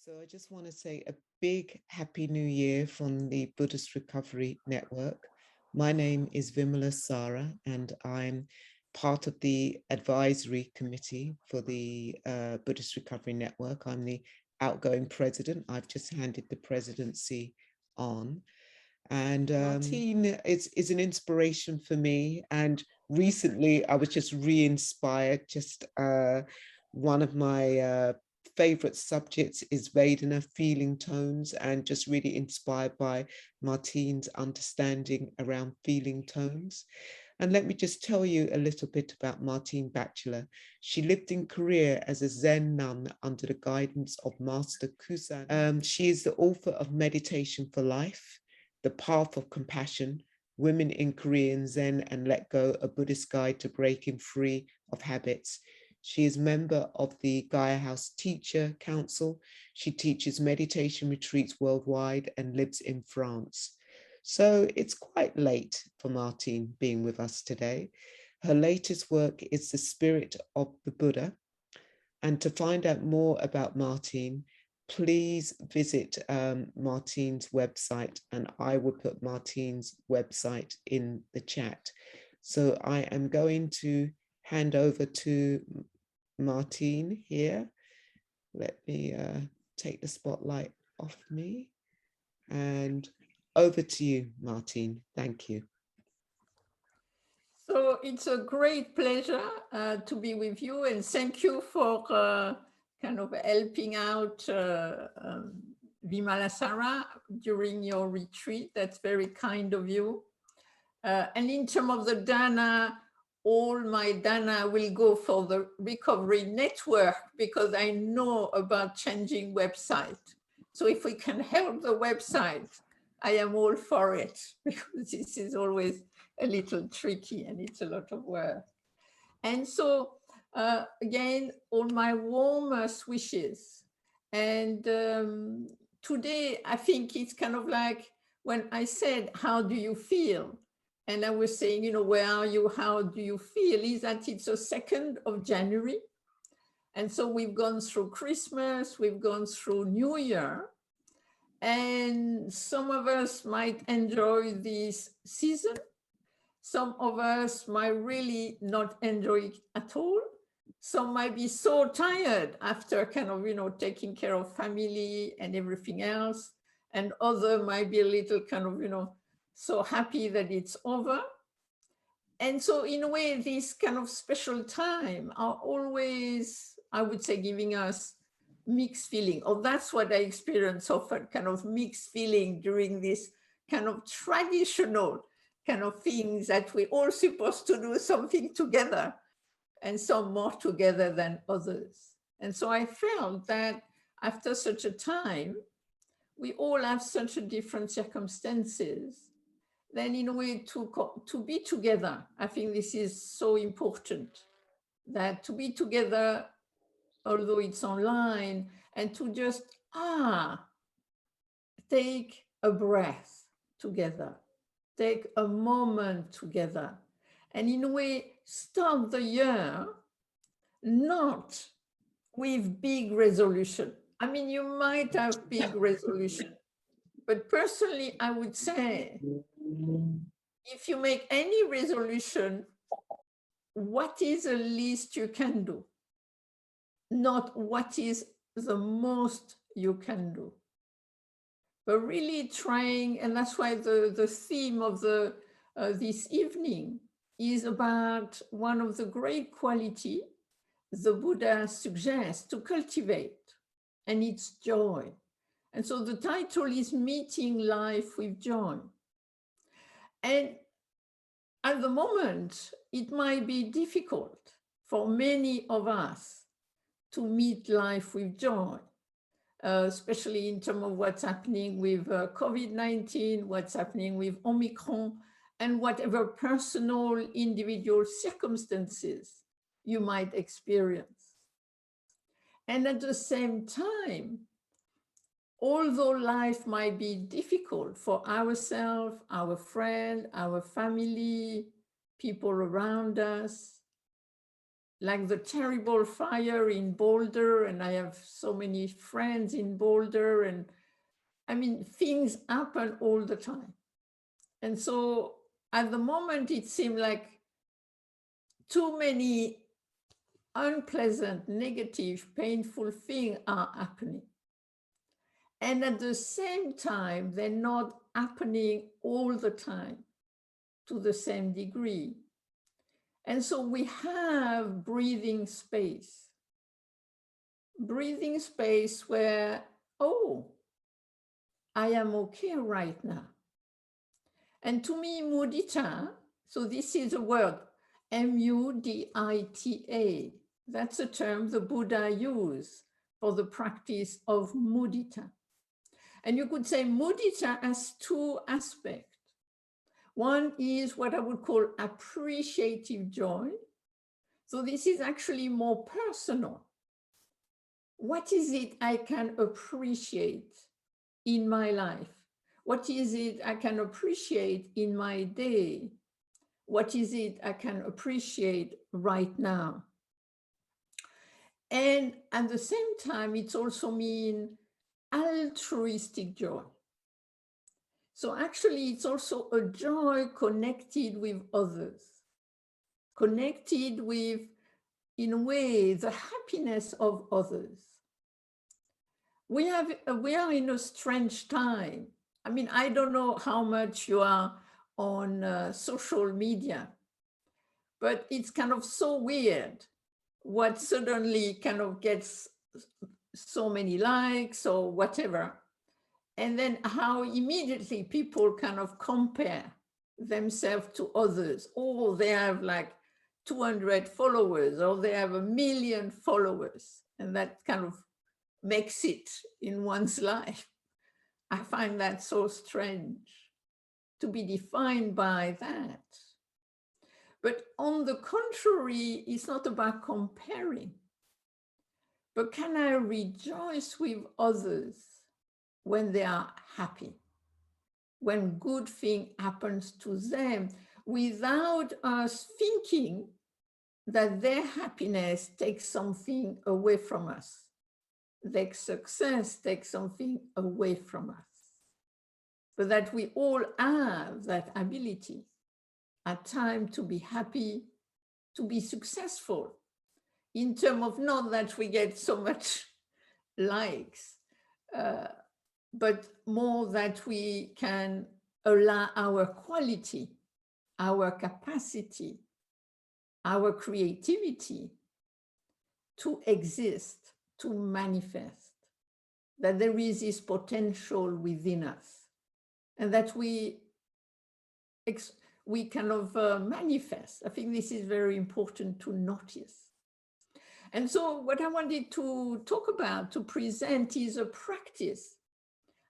So I just want to say a big happy new year from the Buddhist Recovery Network. My name is Vimala Sara and I'm part of the advisory committee for the Buddhist Recovery Network. I'm the outgoing president. I've just handed the presidency on. And Martine is an inspiration for me. And recently I was just re-inspired. One of my favorite subjects is Vedana, feeling tones, and just really inspired by Martine's understanding around feeling tones. And let me just tell you a little bit about Martine Batchelor. She lived in Korea as a Zen nun under the guidance of Master Kusan. She is the author of Meditation for Life, The Path of Compassion, Women in Korean Zen and Let Go, a Buddhist Guide to Breaking Free of Habits. She is member of the Gaia House Teacher Council. She teaches meditation retreats worldwide and lives in France. So it's quite late for Martine being with us today. Her latest work is The Spirit of the Buddha. And to find out more about Martine, please visit Martine's website, and I will put Martine's website in the chat. So I am going to hand over to Martine here. Let me take the spotlight off me, and over to you, Martine. Thank you. So it's a great pleasure to be with you, and thank you for kind of helping out Vimala Sara during your retreat. That's very kind of you. And in terms of the Dana, all my Dana will go for the recovery network because I know about changing website. So if we can help the website, I am all for it, because this is always a little tricky and it's a lot of work. And so again, all my warmest wishes. And today, I think it's kind of like when I said, how do you feel? And I was saying, you know, where are you? How do you feel? Is that it's the 2nd of January. And so we've gone through Christmas, we've gone through New Year. And some of us might enjoy this season. Some of us might really not enjoy it at all. Some might be so tired after kind of, you know, taking care of family and everything else. And other might be a little kind of, you know, so happy that it's over. And so in a way, this kind of special time are always, I would say, giving us mixed feeling, or that's what I experience often, kind of mixed feeling during this kind of traditional kind of things that we all supposed to do something together, and some more together than others. And so I felt that after such a time, we all have such a different circumstances, then in a way to be together. I think this is so important, that to be together, although it's online, and to just, take a breath together, take a moment together, and in a way, start the year not with big resolution. I mean, you might have big resolution, but personally, I would say, if you make any resolution, what is the least you can do? Not what is the most you can do. But really trying, and that's why the theme of this evening is about one of the great qualities the Buddha suggests to cultivate, and it's joy. And so the title is Meeting Life with Joy. And at the moment, it might be difficult for many of us to meet life with joy, especially in terms of what's happening with COVID-19, what's happening with Omicron, and whatever personal, individual circumstances you might experience. And at the same time, although life might be difficult for ourselves, our friend, our family, people around us, like the terrible fire in Boulder, and I have so many friends in Boulder, and I mean, things happen all the time. And so at the moment, it seemed like too many unpleasant, negative, painful things are happening. And at the same time, they're not happening all the time to the same degree. And so we have breathing space where, oh, I am okay right now. And to me, mudita, so this is a word, M-U-D-I-T-A. That's a term the Buddha used for the practice of mudita. And you could say mudita has two aspects. One is what I would call appreciative joy. So this is actually more personal. What is it I can appreciate in my life? What is it I can appreciate in my day? What is it I can appreciate right now? And at the same time, it's also mean altruistic joy. So actually, it's also a joy connected with others, connected with, in a way, the happiness of others. We are in a strange time. I mean, I don't know how much you are on social media, but it's kind of so weird what suddenly kind of gets so many likes or whatever. And then how immediately people kind of compare themselves to others. Oh, they have like 200 followers, or they have 1 million followers. And that kind of makes it in one's life. I find that so strange to be defined by that. But on the contrary, it's not about comparing. But can I rejoice with others when they are happy, when good thing happens to them, without us thinking that their happiness takes something away from us, their success takes something away from us, but that we all have that ability at times to be happy, to be successful, in terms of not that we get so much likes, but more that we can allow our quality, our capacity, our creativity to exist, to manifest, that there is this potential within us, and that we kind of manifest. I think this is very important to notice. And so what I wanted to talk about, to present, is a practice.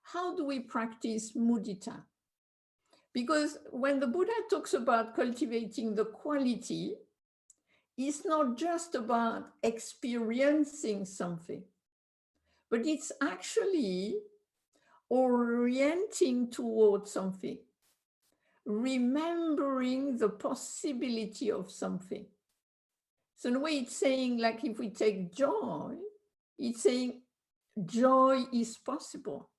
How do we practice mudita? Because when the Buddha talks about cultivating the quality, it's not just about experiencing something, but it's actually orienting towards something, remembering the possibility of something. So in a way, it's saying, like, if we take joy, it's saying joy is possible.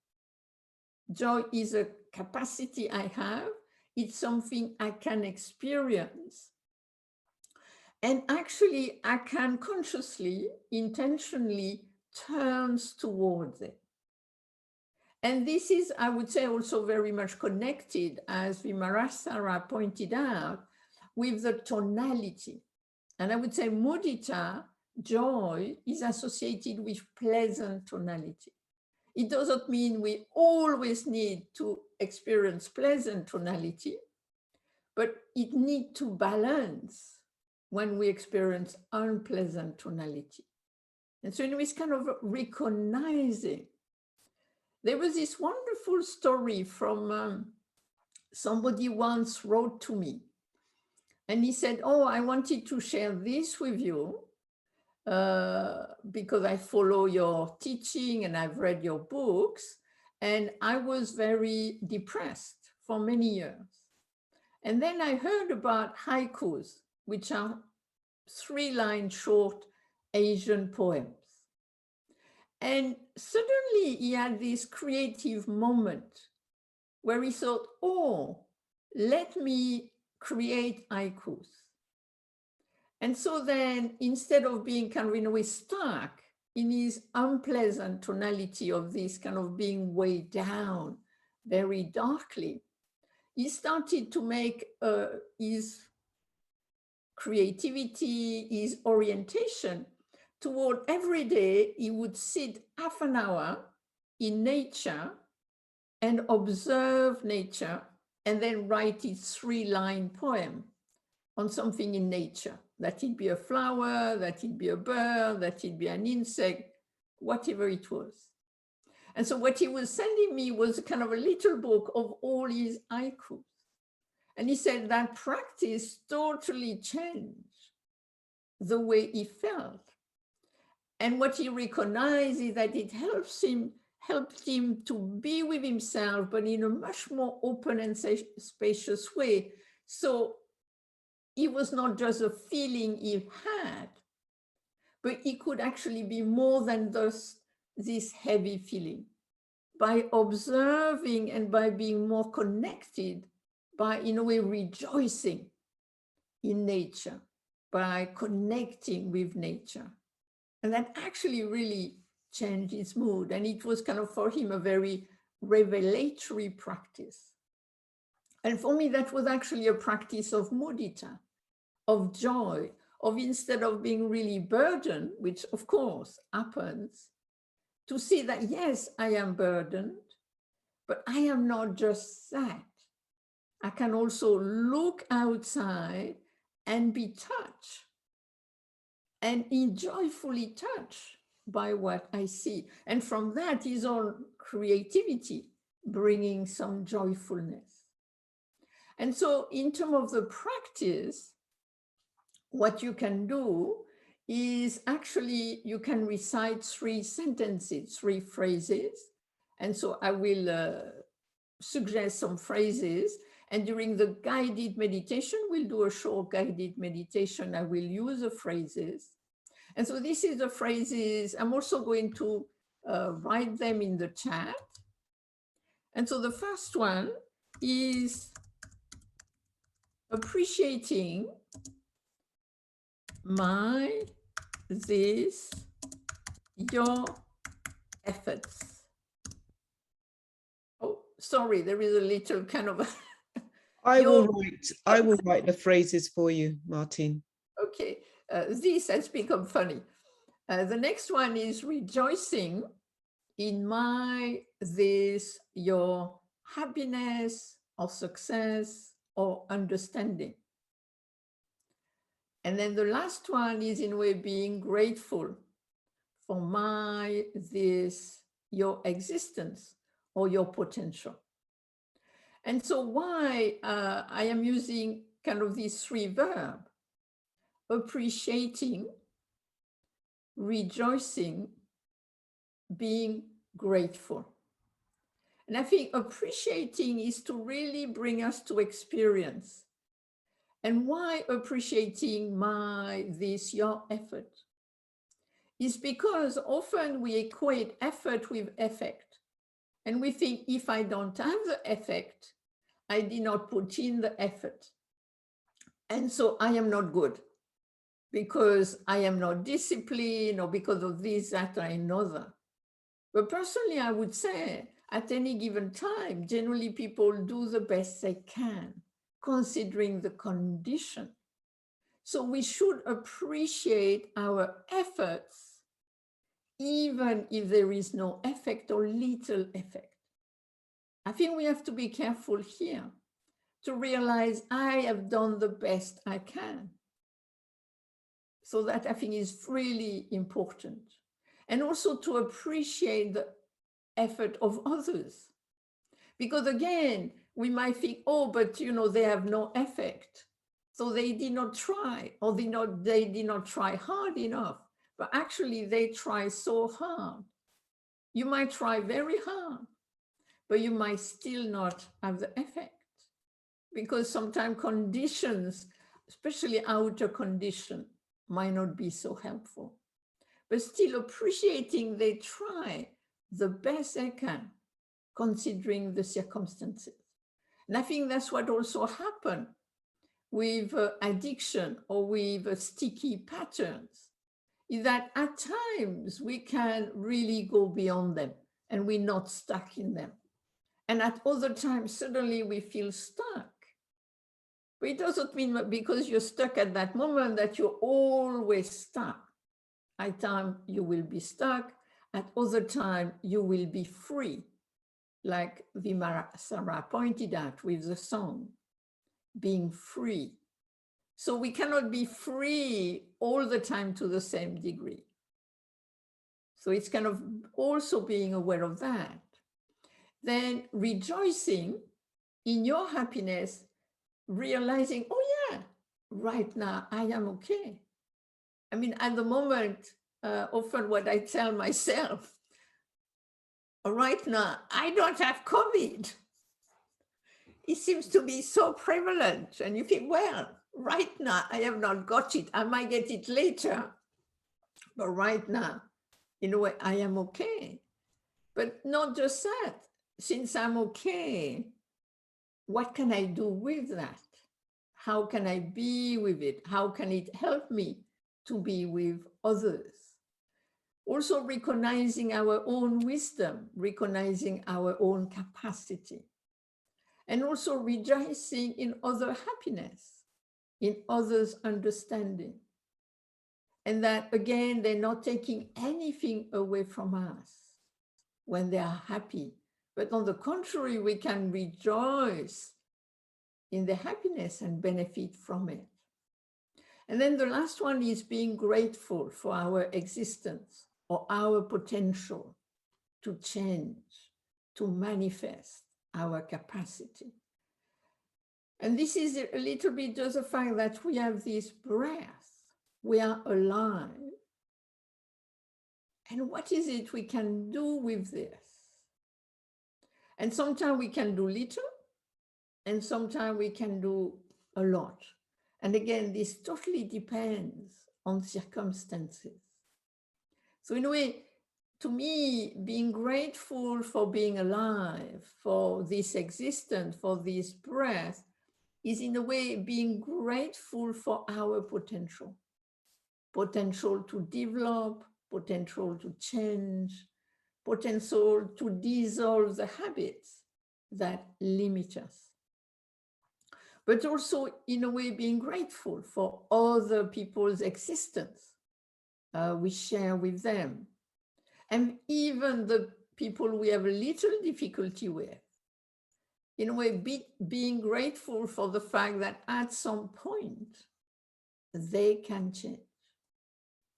Joy is a capacity I have. It's something I can experience. And actually, I can consciously, intentionally turn towards it. And this is, I would say, also very much connected, as Vimarasara pointed out, with the tonality. And I would say mudita, joy, is associated with pleasant tonality. It doesn't mean we always need to experience pleasant tonality, but it needs to balance when we experience unpleasant tonality. And so it's kind of recognizing. There was this wonderful story from somebody once wrote to me. And he said, oh, I wanted to share this with you because I follow your teaching and I've read your books. And I was very depressed for many years. And then I heard about haikus, which are 3-line short Asian poems. And suddenly he had this creative moment where he thought, oh, let me create haikus. And so then, instead of being kind of in a way stuck in his unpleasant tonality of this kind of being weighed down very darkly, he started to make his creativity, his orientation toward every day he would sit half an hour in nature and observe nature and then write his 3-line poem on something in nature. That it be a flower, that it be a bird, that it be an insect, whatever it was. And so what he was sending me was kind of a little book of all his haikus. And he said that practice totally changed the way he felt. And what he recognized is that it helped him to be with himself, but in a much more open and spacious way. So it was not just a feeling he had, but it could actually be more than just this heavy feeling. By observing and by being more connected, by in a way rejoicing in nature, by connecting with nature. And that actually really changed his mood. And it was kind of for him a very revelatory practice. And for me, that was actually a practice of mudita, of joy, of instead of being really burdened, which of course happens, to see that, yes, I am burdened, but I am not just that. I can also look outside and be touched and be joyfully touched by what I see. And from that is all creativity, bringing some joyfulness. And so in terms of the practice, what you can do is actually, you can recite 3 sentences, 3 phrases. And so I will suggest some phrases. And during the guided meditation, we'll do a short guided meditation. I will use the phrases. And so this is the phrases. I'm also going to write them in the chat. And so the first one is appreciating your efforts. Oh, sorry, there is a little kind of I will write the phrases for you, Martine. Okay, this has become funny. The next one is rejoicing in your happiness or success or understanding. And then the last one is in a way being grateful for your existence or your potential. And so why I am using kind of these 3 verbs, appreciating, rejoicing, being grateful. And I think appreciating is to really bring us to experience. And why appreciating your effort is because often we equate effort with effect. And we think if I don't have the effect, I did not put in the effort. And so I am not good because I am not disciplined or because of this, that, or another. But personally, I would say at any given time, generally people do the best they can, considering the condition. So we should appreciate our efforts, even if there is no effect or little effect. I think we have to be careful here to realize I have done the best I can. So that I think is really important. And also to appreciate the effort of others. Because again, we might think, oh, but they have no effect. So they did not try, or they did not try hard enough. But actually they try so hard. You might try very hard, but you might still not have the effect. Because sometimes conditions, especially outer condition, might not be so helpful. But still appreciating they try the best they can, considering the circumstances. And I think that's what also happened with addiction or with sticky patterns, is that at times we can really go beyond them and we're not stuck in them. And at other times, suddenly we feel stuck. But it doesn't mean that because you're stuck at that moment that you're always stuck. At times you will be stuck, at other times you will be free, like Sarah pointed out with the song, being free. So we cannot be free all the time to the same degree. So it's kind of also being aware of that. Then rejoicing in your happiness, realizing, oh yeah, right now I am okay. I mean, at the moment, often what I tell myself, right now, I don't have COVID. It seems to be so prevalent. And you think, well, right now, I have not got it. I might get it later. But right now, in a way, I am okay. But not just that. Since I'm okay, what can I do with that? How can I be with it? How can it help me to be with others? Also recognizing our own wisdom, recognizing our own capacity, and also rejoicing in other happiness, in others' understanding. And that, again, they're not taking anything away from us when they are happy. But on the contrary, we can rejoice in the happiness and benefit from it. And then the last one is being grateful for our existence or our potential to change, to manifest our capacity. And this is a little bit just the fact that we have this breath, we are alive. And what is it we can do with this? And sometimes we can do little, and sometimes we can do a lot. And again, this totally depends on circumstances. So in a way, to me, being grateful for being alive, for this existence, for this breath, is in a way being grateful for our potential. Potential to develop, potential to change, potential to dissolve the habits that limit us. But also, in a way, being grateful for other people's existence we share with them. And even the people we have a little difficulty with. In a way, being grateful for the fact that at some point, they can change.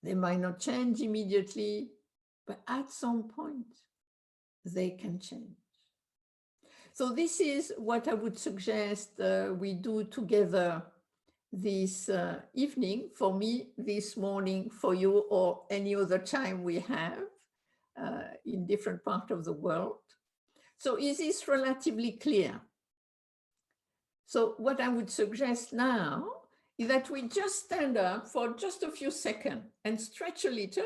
They might not change immediately, but at some point, they can change. So this is what I would suggest we do together this evening, for me, this morning, for you, or any other time we have in different parts of the world. So is this relatively clear? So what I would suggest now is that we just stand up for just a few seconds and stretch a little,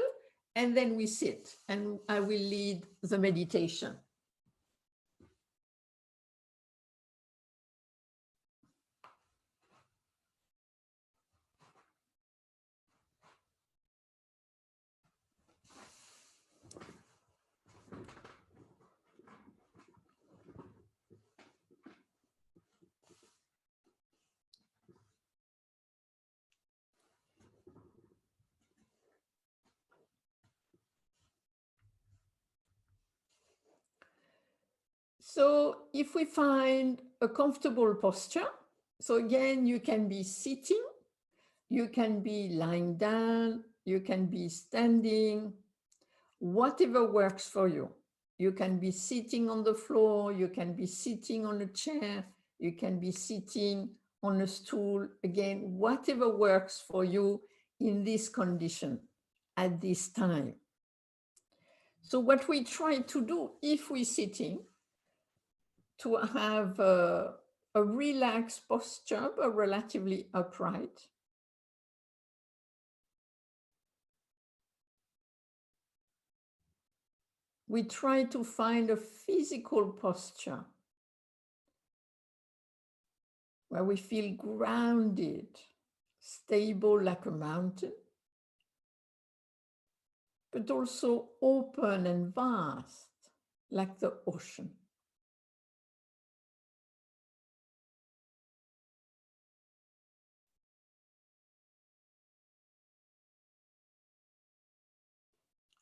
and then we sit, and I will lead the meditation. So if we find a comfortable posture, so again, you can be sitting, you can be lying down, you can be standing, whatever works for you. You can be sitting on the floor, you can be sitting on a chair, you can be sitting on a stool, again, whatever works for you in this condition at this time. So what we try to do, if we're sitting, to have a relaxed posture, but relatively upright. we try to find a physical posture where we feel grounded, stable like a mountain, but also open and vast like the ocean.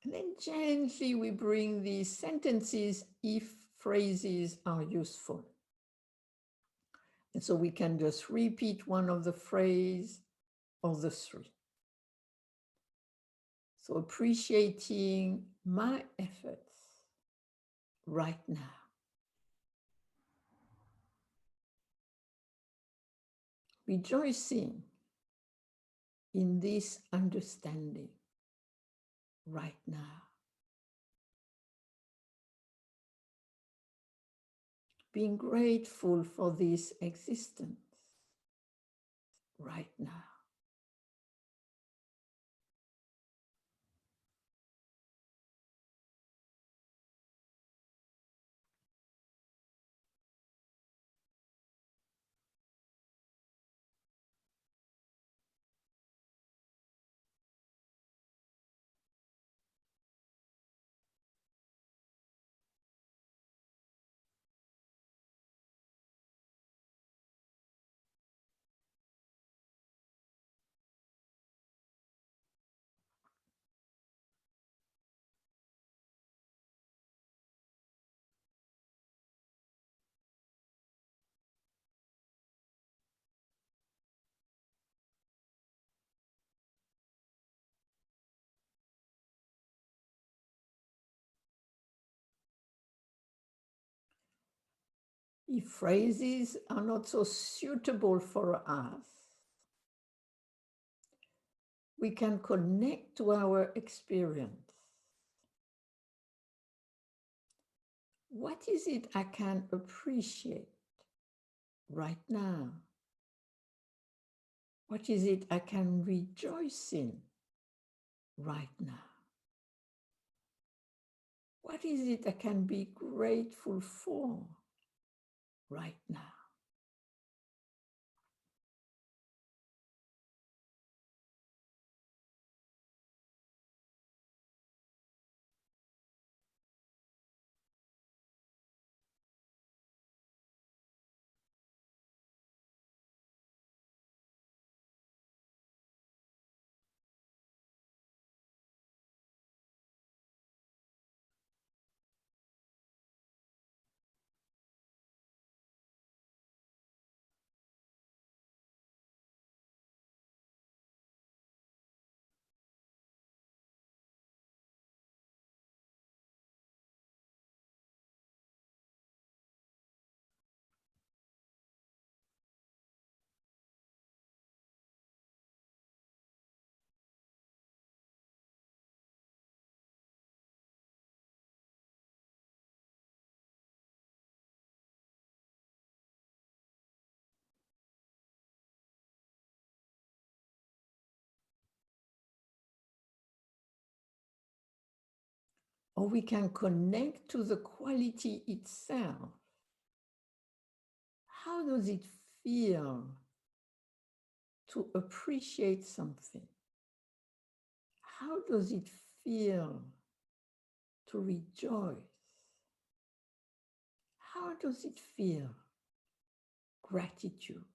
And then gently we bring these sentences if phrases are useful. And so we can just repeat one of the phrase or the three. So appreciating my efforts right now. Rejoicing in this understanding right now. Being grateful for this existence right now. If phrases are not so suitable for us, we can connect to our experience. What is it I can appreciate right now? What is it I can rejoice in right now? What is it I can be grateful for right now? Or we can connect to the quality itself. How does it feel to appreciate something? How does it feel to rejoice? How does it feel? Gratitude.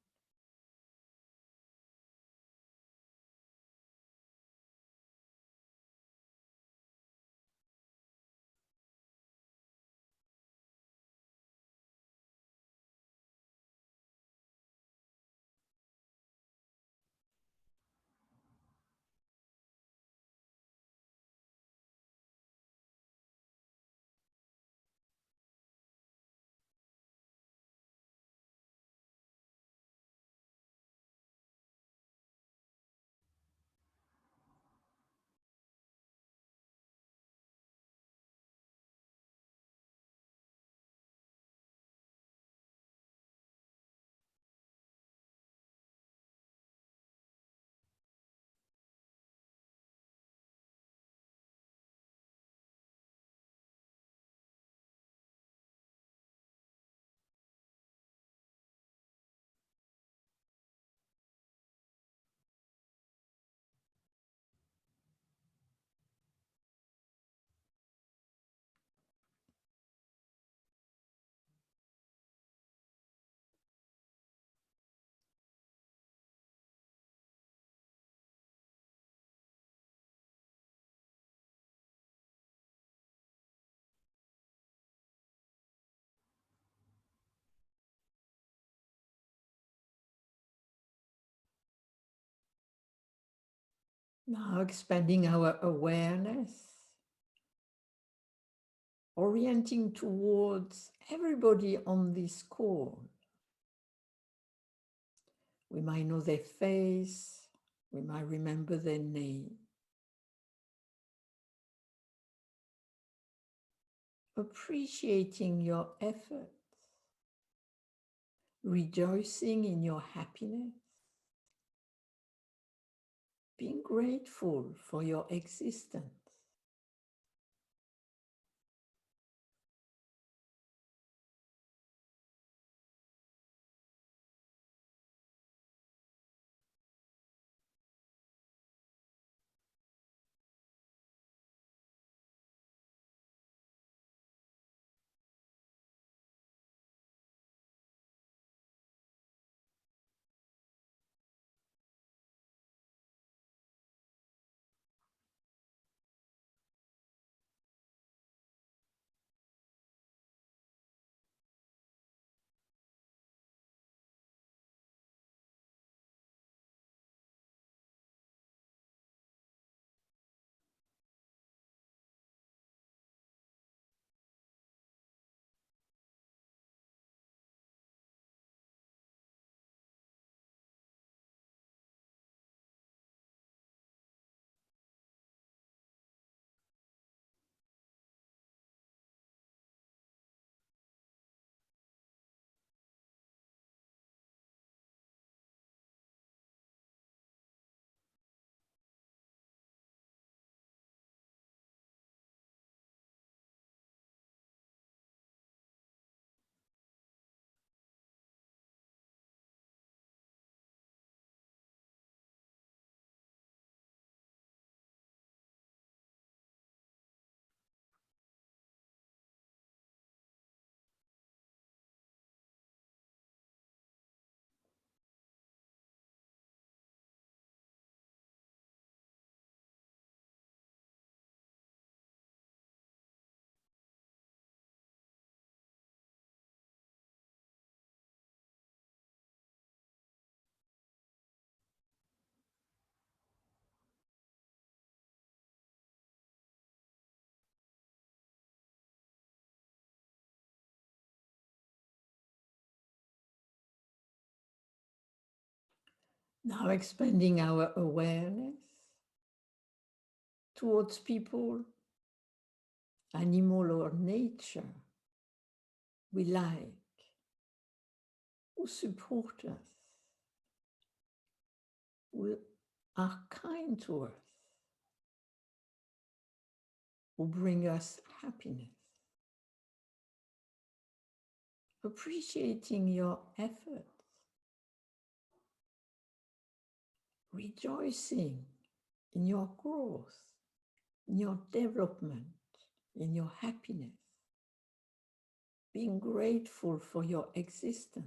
Now expanding our awareness, orienting towards everybody on this call. We might know their face, we might remember their name. Appreciating your efforts, rejoicing in your happiness, being grateful for your existence. Now expanding our awareness towards people, animal or nature we like, who support us, who are kind to us, who bring us happiness. Appreciating your efforts, rejoicing in your growth, in your development, in your happiness, being grateful for your existence.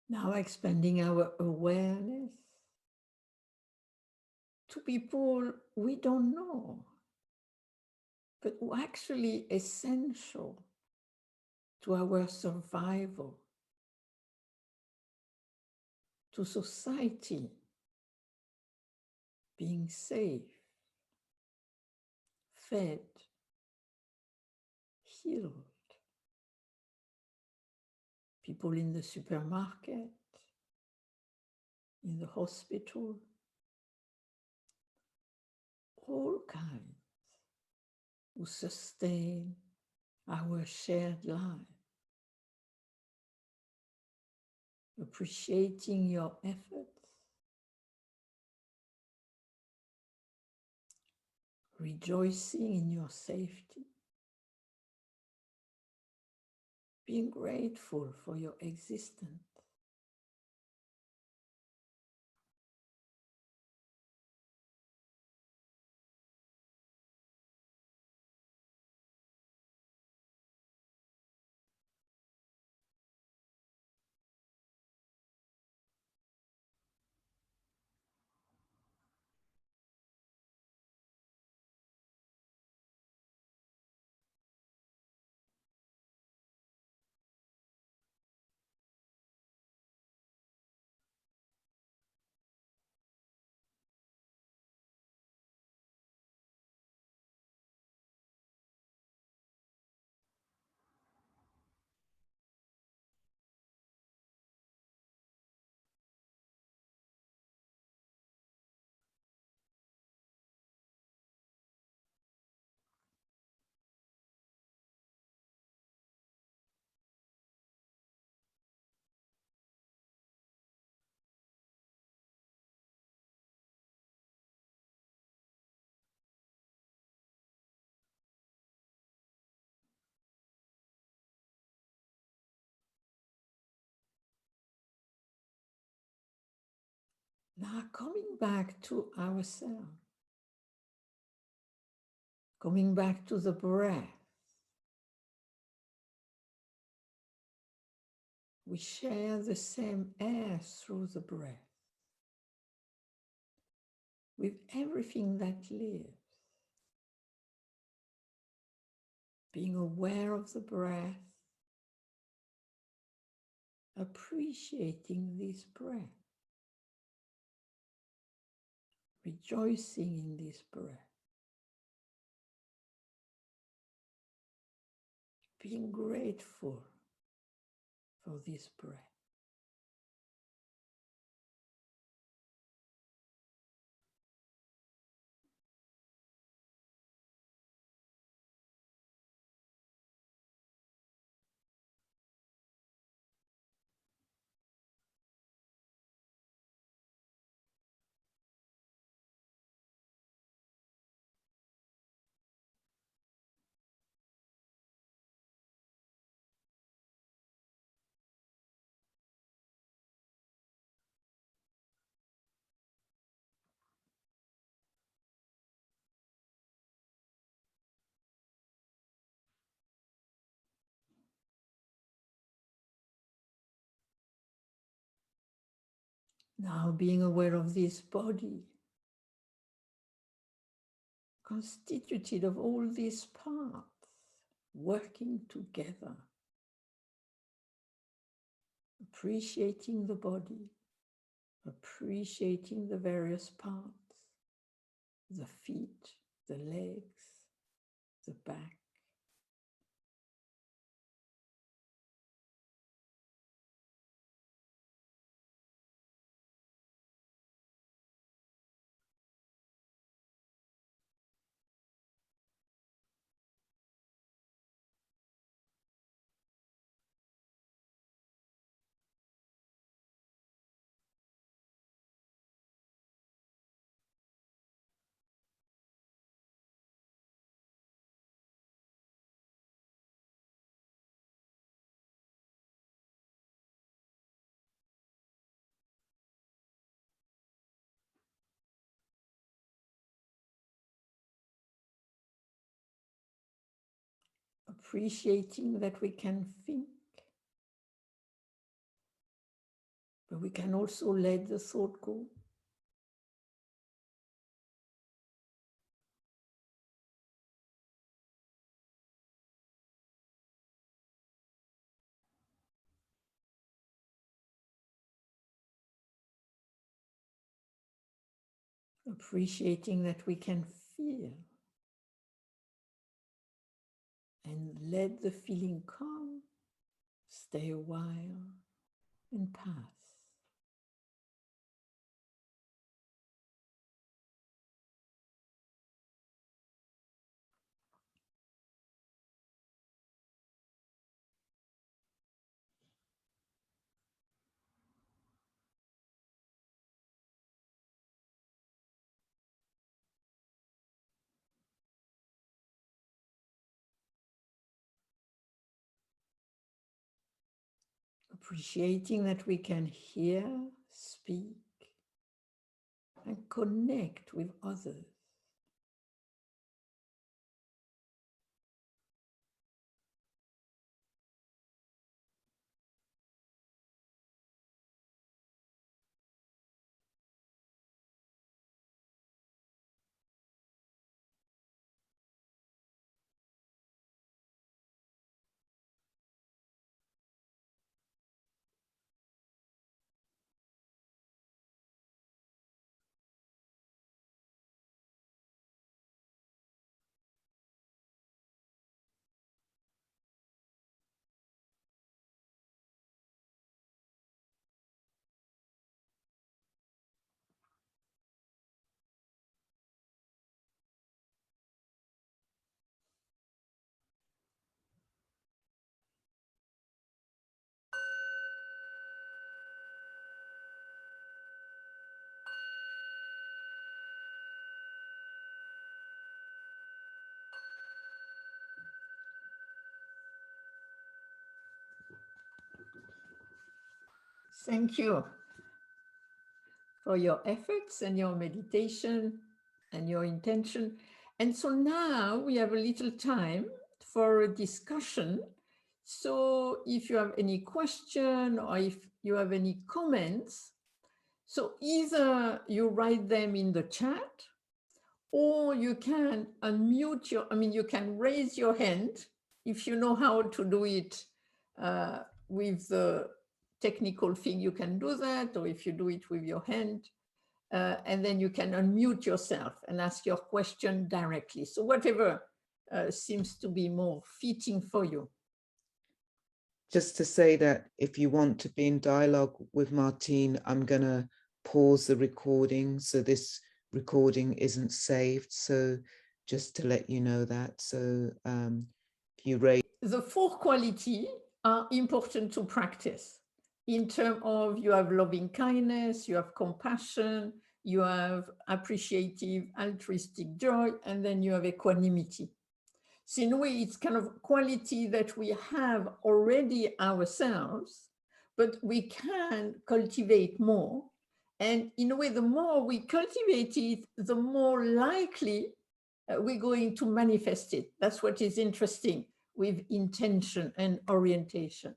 Now expanding our awareness to people we don't know, but who are actually essential to our survival, to society being safe, fed, healed. People in the supermarket, in the hospital, all kinds who sustain our shared life. Appreciating your efforts, rejoicing in your safety, being grateful for your existence. Now coming back to ourselves, coming back to the breath. We share the same air through the breath with everything that lives. Being aware of the breath, appreciating this breath, rejoicing in this breath, being grateful for this breath. Now being aware of this body, constituted of all these parts working together, appreciating the body, appreciating the various parts, the feet, the legs, the back. Appreciating that we can think, But we can also let the thought go. Appreciating that we can feel and let the feeling come, stay a while, and pass. Appreciating that we can hear, speak, and connect with others. Thank you for your efforts and your meditation and your intention. And so now we have a little time for a discussion. So if you have any question or if you have any comments, so either you write them in the chat or you can unmute you can raise your hand if you know how to do it with the technical thing, you can do that, or if you do it with your hand, and then you can unmute yourself and ask your question directly. So whatever seems to be more fitting for you. Just to say that if you want to be in dialogue with Martine, I'm going to pause the recording. So this recording isn't saved. So just to let you know that. So if you raise. The four qualities are important to practice in terms of you have loving kindness, you have compassion, you have appreciative, altruistic joy, and then you have equanimity. So in a way, it's kind of quality that we have already ourselves, but we can cultivate more. And in a way, the more we cultivate it, the more likely we're going to manifest it. That's what is interesting with intention and orientation.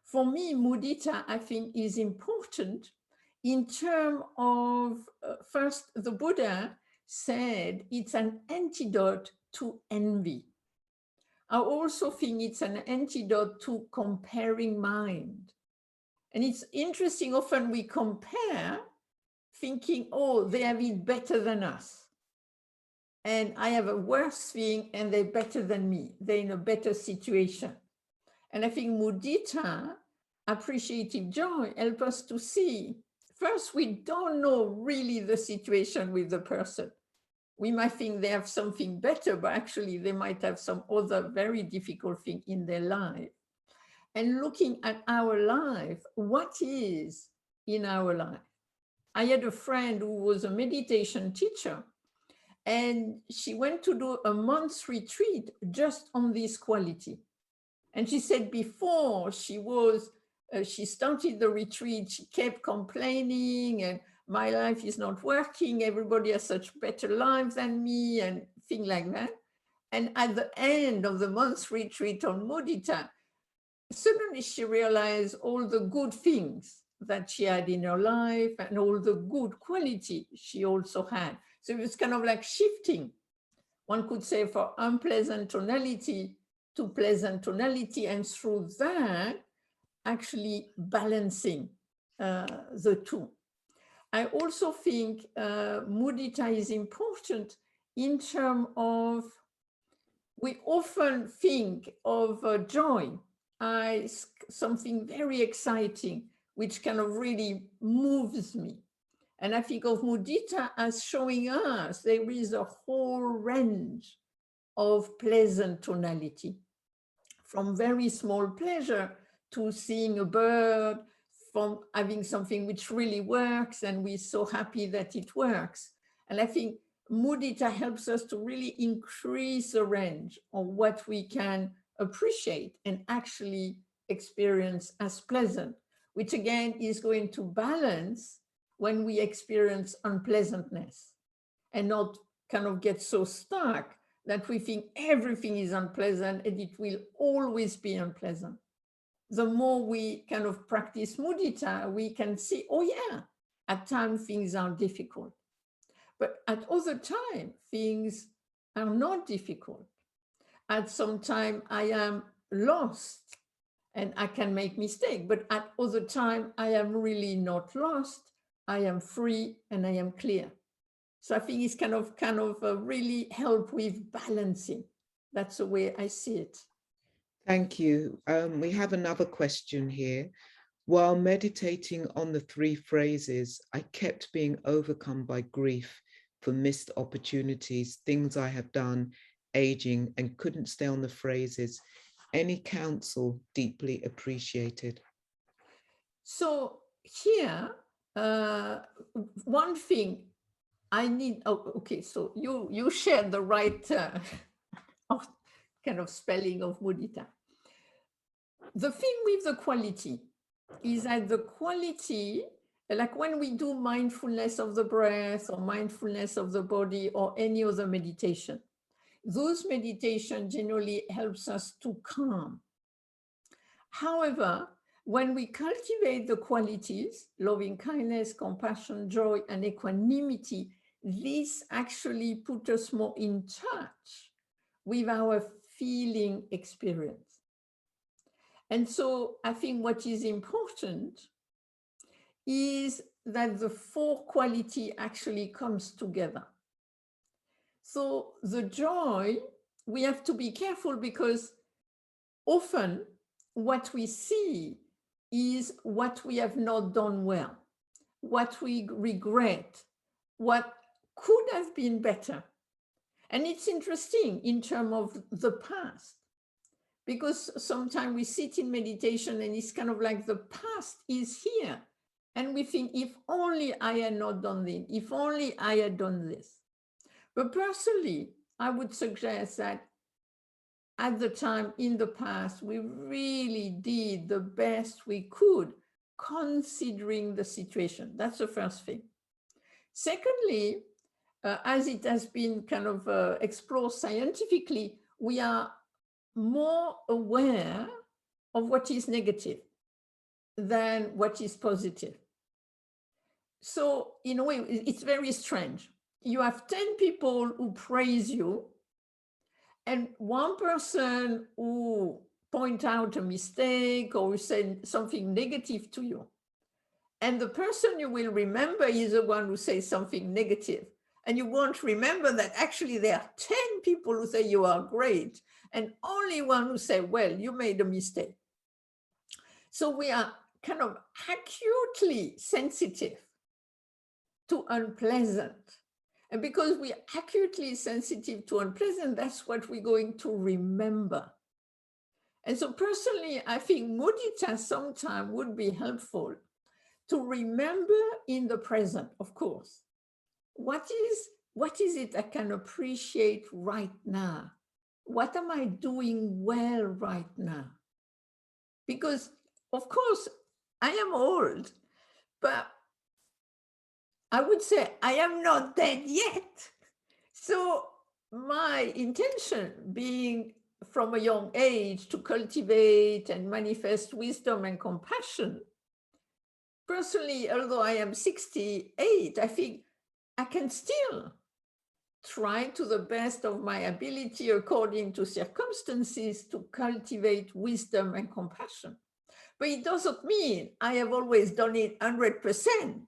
For me, mudita, I think, is important in terms of, first, the Buddha said it's an antidote to envy. I also think it's an antidote to comparing mind. And it's interesting, often we compare thinking, oh, they have it better than us. And I have a worse thing and they're better than me. They're in a better situation. And I think mudita, appreciative joy, help us to see, first, we don't know really the situation with the person. We might think they have something better, but actually they might have some other very difficult thing in their life. And looking at our life, what is in our life? I had a friend who was a meditation teacher, and she went to do a month's retreat just on this quality. And she said before she started the retreat, she kept complaining and my life is not working, everybody has such better lives than me and things like that. And at the end of the month's retreat on mudita, suddenly she realized all the good things that she had in her life and all the good quality she also had. So it was kind of like shifting, one could say, for unpleasant tonality to pleasant tonality, and through that, actually balancing the two. I also think mudita is important in terms of, we often think of joy as something very exciting, which kind of really moves me. And I think of mudita as showing us there is a whole range of pleasant tonality, from very small pleasure to seeing a bird, from having something which really works and we're so happy that it works. And I think mudita helps us to really increase the range of what we can appreciate and actually experience as pleasant, which again is going to balance when we experience unpleasantness and not kind of get so stuck that we think everything is unpleasant and it will always be unpleasant. The more we kind of practice mudita, we can see, oh yeah, at times things are difficult. But at other times, things are not difficult. At some time, I am lost and I can make mistakes. But at other time, I am really not lost. I am free and I am clear. So I think it's kind of really help with balancing. That's the way I see it. Thank you. We have another question here. While meditating on the 3 phrases, I kept being overcome by grief for missed opportunities, things I have done, aging, and couldn't stay on the phrases. Any counsel deeply appreciated. So here, one thing I need, okay, so you shared the right kind of spelling of mudita. The thing with the quality is that the quality, like when we do mindfulness of the breath or mindfulness of the body or any other meditation, those meditation generally helps us to calm. However, when we cultivate the qualities, loving kindness, compassion, joy, and equanimity, this actually put us more in touch with our feeling experience. And so I think what is important is that the 4 quality actually comes together. So the joy, we have to be careful because often what we see is what we have not done well, what we regret, what could have been better. And it's interesting in terms of the past, because sometimes we sit in meditation and it's kind of like the past is here. And we think, if only I had not done this, if only I had done this. But personally, I would suggest that at the time in the past, we really did the best we could, considering the situation. That's the first thing. Secondly, as it has been kind of explored scientifically, we are more aware of what is negative than what is positive. So in a way, it's very strange. You have 10 people who praise you and one person who point out a mistake or say something negative to you. And the person you will remember is the one who says something negative. And you won't remember that actually there are 10 people who say you are great and only one who say, well, you made a mistake. So we are kind of acutely sensitive to unpleasant. And because we are acutely sensitive to unpleasant, that's what we're going to remember. And so personally, I think mudita sometimes would be helpful to remember in the present, of course. What is it I can appreciate right now? What am I doing well right now? Because, of course, I am old, but I would say I am not dead yet. So my intention being from a young age to cultivate and manifest wisdom and compassion personally, although I am 68, I think I can still try to the best of my ability according to circumstances to cultivate wisdom and compassion. But it doesn't mean I have always done it 100%.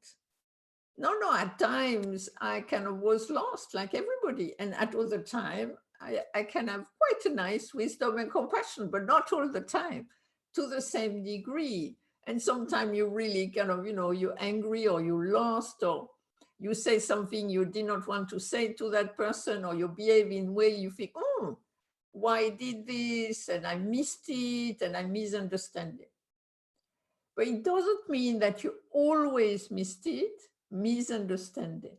No, at times I kind of was lost like everybody. And at other time, I can have quite a nice wisdom and compassion, but not all the time to the same degree. And sometimes you really kind of, you're angry or you're lost, or you say something you did not want to say to that person, or you behave in a way you think, oh, why I did this? And I missed it and I misunderstand it. But it doesn't mean that you always missed it, misunderstand it.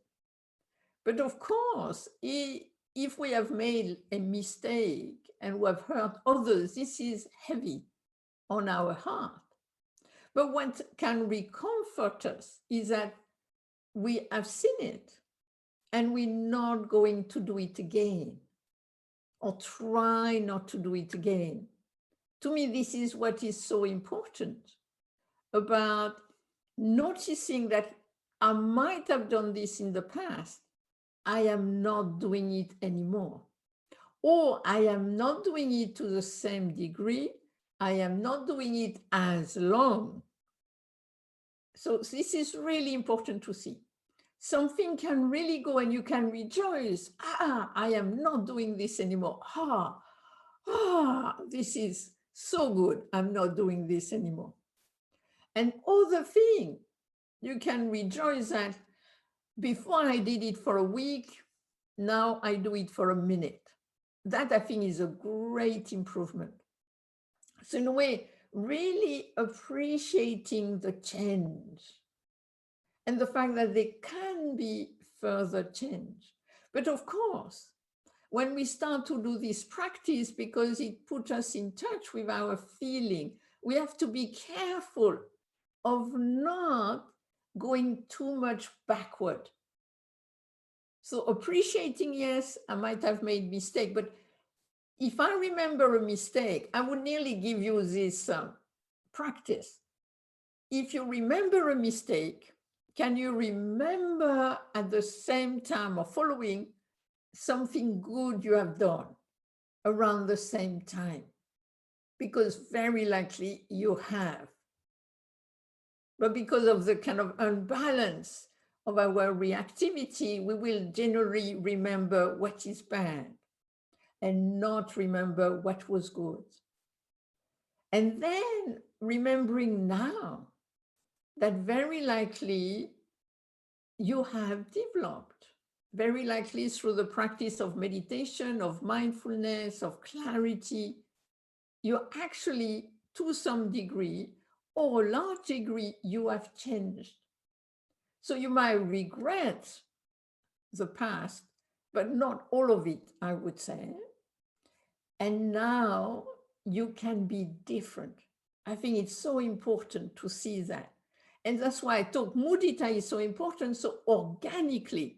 But of course, if we have made a mistake and we have hurt others, this is heavy on our heart. But what can recomfort us is that we have seen it and we're not going to do it again, or try not to do it again. To me, this is what is so important about noticing that I might have done this in the past. I am not doing it anymore. Or I am not doing it to the same degree. I am not doing it as long. So this is really important to see. Something can really go and you can rejoice. I am not doing this anymore. This is so good. I'm not doing this anymore. And other thing, you can rejoice that before I did it for a week, now I do it for a minute. That I think is a great improvement. So in a way, really appreciating the change and the fact that there can be further change. But of course, when we start to do this practice, because it puts us in touch with our feeling, we have to be careful of not going too much backward. So appreciating, yes, I might have made mistake, but if I remember a mistake, I would nearly give you this practice. If you remember a mistake, can you remember at the same time or following something good you have done around the same time? Because very likely you have. But because of the kind of unbalance of our reactivity, we will generally remember what is bad and not remember what was good. And then remembering now that very likely you have developed, very likely through the practice of meditation, of mindfulness, of clarity, you actually, to some degree or a large degree, you have changed. So you might regret the past, but not all of it, I would say. And now you can be different. I think it's so important to see that. And that's why I thought mudita is so important. So organically,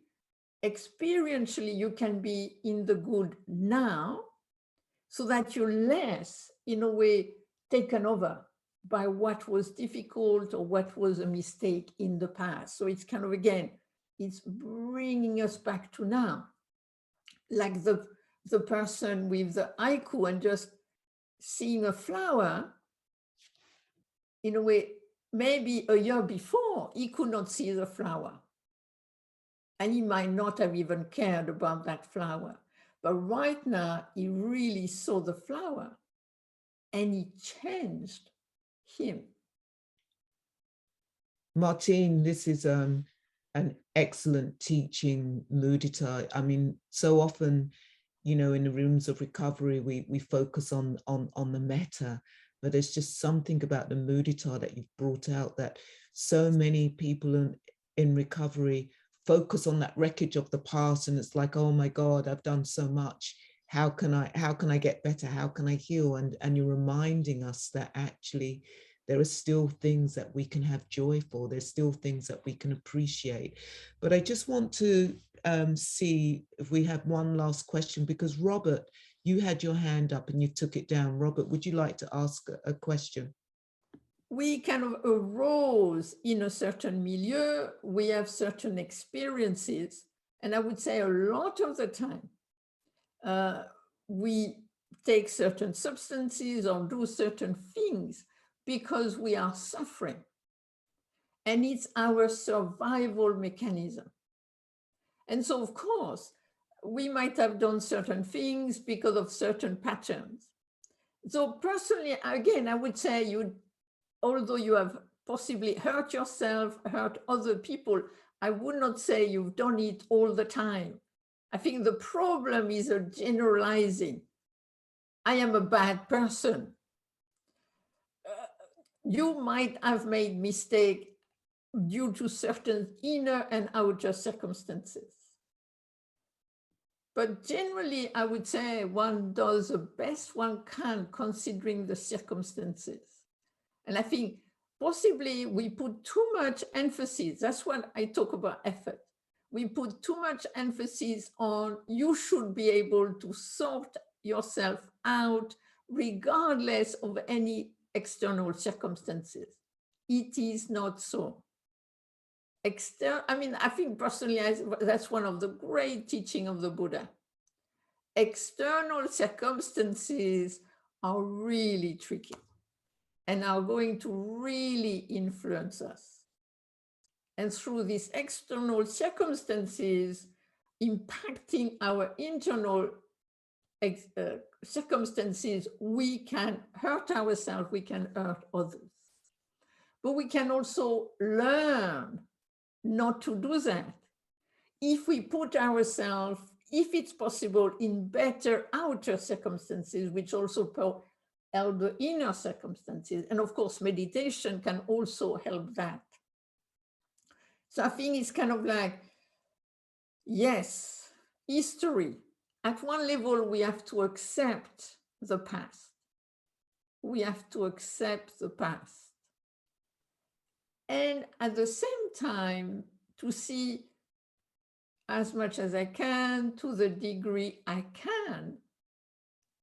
experientially, you can be in the good now, so that you're less, in a way, taken over by what was difficult or what was a mistake in the past. So it's kind of, again, it's bringing us back to now. Like the person with the haiku and just seeing a flower, in a way, maybe a year before, he could not see the flower. And he might not have even cared about that flower. But right now, he really saw the flower and it changed him. Martine, this is an excellent teaching, mudita. I mean, so often, you know, in the rooms of recovery, we focus on the metta, but there's just something about the mudita that you've brought out that so many people in recovery focus on that wreckage of the past, and it's like, oh my God, I've done so much. How can I get better? How can I heal? And you're reminding us that actually there are still things that we can have joy for. There's still things that we can appreciate. But I just want to see if we have one last question, because Robert, you had your hand up and you took it down. Robert, would you like to ask a question? we kind of arose in a certain milieu, we have certain experiences, and I would say a lot of the time, we take certain substances or do certain things because we are suffering. And it's our survival mechanism. And so, of course, we might have done certain things because of certain patterns. So personally, again, I would say although you have possibly hurt yourself, hurt other people, I would not say you've done it all the time. I think the problem is a generalizing. I am a bad person. You might have made mistake due to certain inner and outer circumstances. But generally, I would say one does the best one can considering the circumstances. And I think possibly we put too much emphasis. That's what I talk about effort. We put too much emphasis on you should be able to sort yourself out regardless of any external circumstances. It is not so. I think personally, that's one of the great teaching of the Buddha. External circumstances are really tricky and are going to really influence us. And through these external circumstances impacting our internal circumstances, we can hurt ourselves, we can hurt others. But we can also learn not to do that. If we put ourselves, if it's possible, in better outer circumstances, which also help the inner circumstances. And of course, meditation can also help that. So I think it's kind of like, yes, history. At one level, we have to accept the past. We have to accept the past. And at the same time, to see as much as I can, to the degree I can,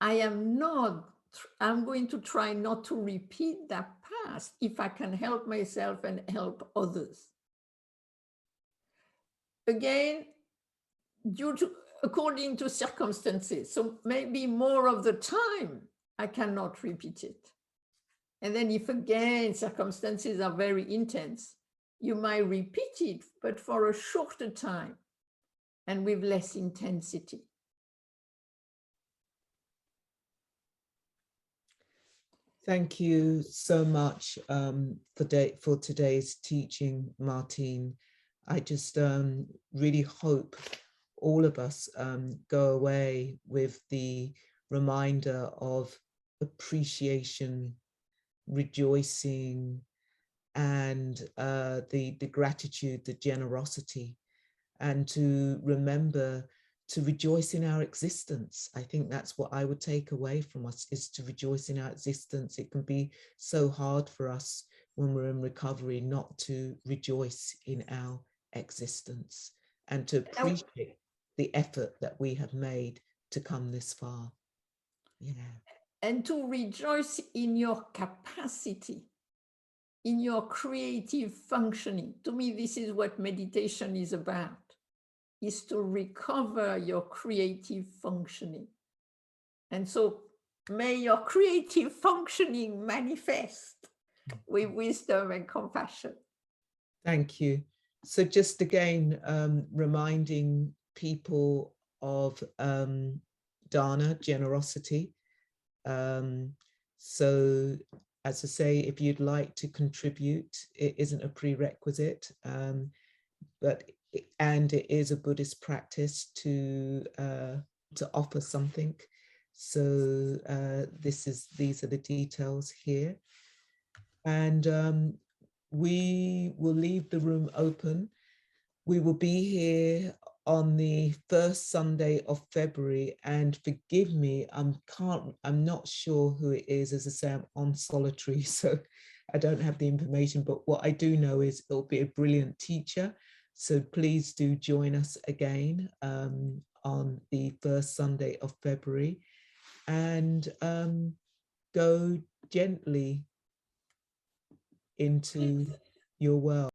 I'm going to try not to repeat that past if I can help myself and help others. Again, according to circumstances. So maybe more of the time, I cannot repeat it. And then if again, circumstances are very intense, you might repeat it, but for a shorter time and with less intensity. Thank you so much for today's teaching, Martine. I just really hope all of us go away with the reminder of appreciation, rejoicing, and the gratitude, the generosity, and to remember to rejoice in our existence. I think that's what I would take away from us, is to rejoice in our existence. It can be so hard for us when we're in recovery not to rejoice in our existence and to appreciate the effort that we have made to come this far. Yeah. And to rejoice in your capacity, in your creative functioning. To me, this is what meditation is about, is to recover your creative functioning. And so may your creative functioning manifest with wisdom and compassion. Thank you. So just again, reminding people of dana, generosity. So as I say, if you'd like to contribute, it isn't a prerequisite, but it is a Buddhist practice to offer something. So these are the details here, and we will leave the room open. We will be here on the first Sunday of February, and forgive me, I'm not sure who it is. As I say, I'm on solitary, so I don't have the information, but what I do know is it'll be a brilliant teacher. So please do join us again on the first Sunday of February, and go gently into your world.